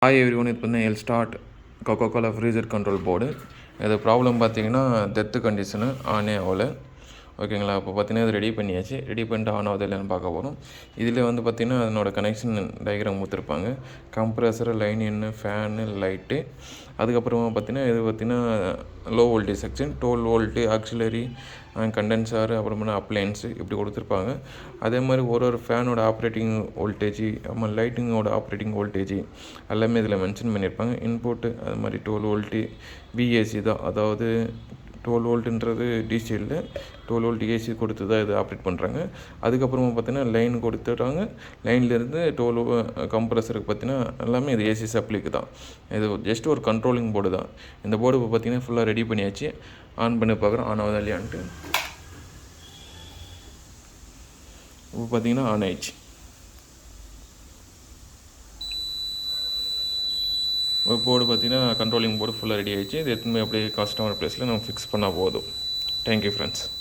Hi everyone, இது வந்து எல்ஸ்டார்ட் Coca Cola freezer control board. இது ப்ராப்ளம் பார்த்தீங்கன்னா டெத்து கண்டிஷனு ஆனே ஆகல. ஓகேங்களா? இப்போ பார்த்தீங்கன்னா இது ரெடி பண்ணியாச்சு. ரெடி பண்ணிட்டு ஆன் ஆகுது இல்லைன்னு பார்க்க போகிறோம். இதில் வந்து பார்த்திங்கன்னா அதனோட கனெக்ஷன் டயக்ராம் கொடுத்துருப்பாங்க. கம்ப்ரஸரு, லைன் இன்னு, ஃபேனு, லைட்டு. அதுக்கப்புறமா பார்த்திங்கன்னா இது பார்த்திங்கன்னா low voltage section, 12 volt, auxiliary, condenser, அப்புறமா அப்ளையன்ஸு இப்படி கொடுத்துருப்பாங்க. அதே மாதிரி ஒரு ஃபேனோட ஆப்ரேட்டிங் வோல்டேஜி, லைட்டிங்கோட ஆப்ரேட்டிங் வோல்டேஜி எல்லாமே இதில் மென்ஷன் பண்ணியிருப்பாங்க. இன்புட்டு அது மாதிரி 12 வோல்ட்டு விஏசி தான், அதாவது 12 வோல்ட்டுன்றது டிசி இல்லை, 12 வோல்ட் ஏசி கொடுத்து தான் இது ஆப்ரேட் பண்ணுறாங்க. அதுக்கப்புறமா பார்த்தீங்கன்னா லைன் கொடுத்துட்றாங்க. லைன்லேருந்து 12 கம்ப்ரஸருக்கு பார்த்தீங்கன்னா எல்லாமே இது ஏசி சப்ளைக்கு தான். இது ஜஸ்ட் ஒரு கண்ட்ரோலிங் போர்டு தான். இந்த போர்டு இப்போ பார்த்தீங்கன்னா ஃபுல்லாக ரெடி பண்ணியாச்சு. ஆன் பண்ணி பார்க்குறோம் ஆன் ஆகுதா இல்லையான்ட்டு. இப்போ பார்த்தீங்கன்னா ஆன் ஆயிடுச்சு. ஒரு போர்டு பார்த்தீங்கன்னா கண்ட்ரோலிங் போர்டு ஃபுல்லாக ரெடி ஆகிடுச்சு. இது எத்தனை அப்படியே கஸ்டமர் ப்ளேஸில் நம்ம ஃபிக்ஸ் பண்ணால் போதும். Thank you friends.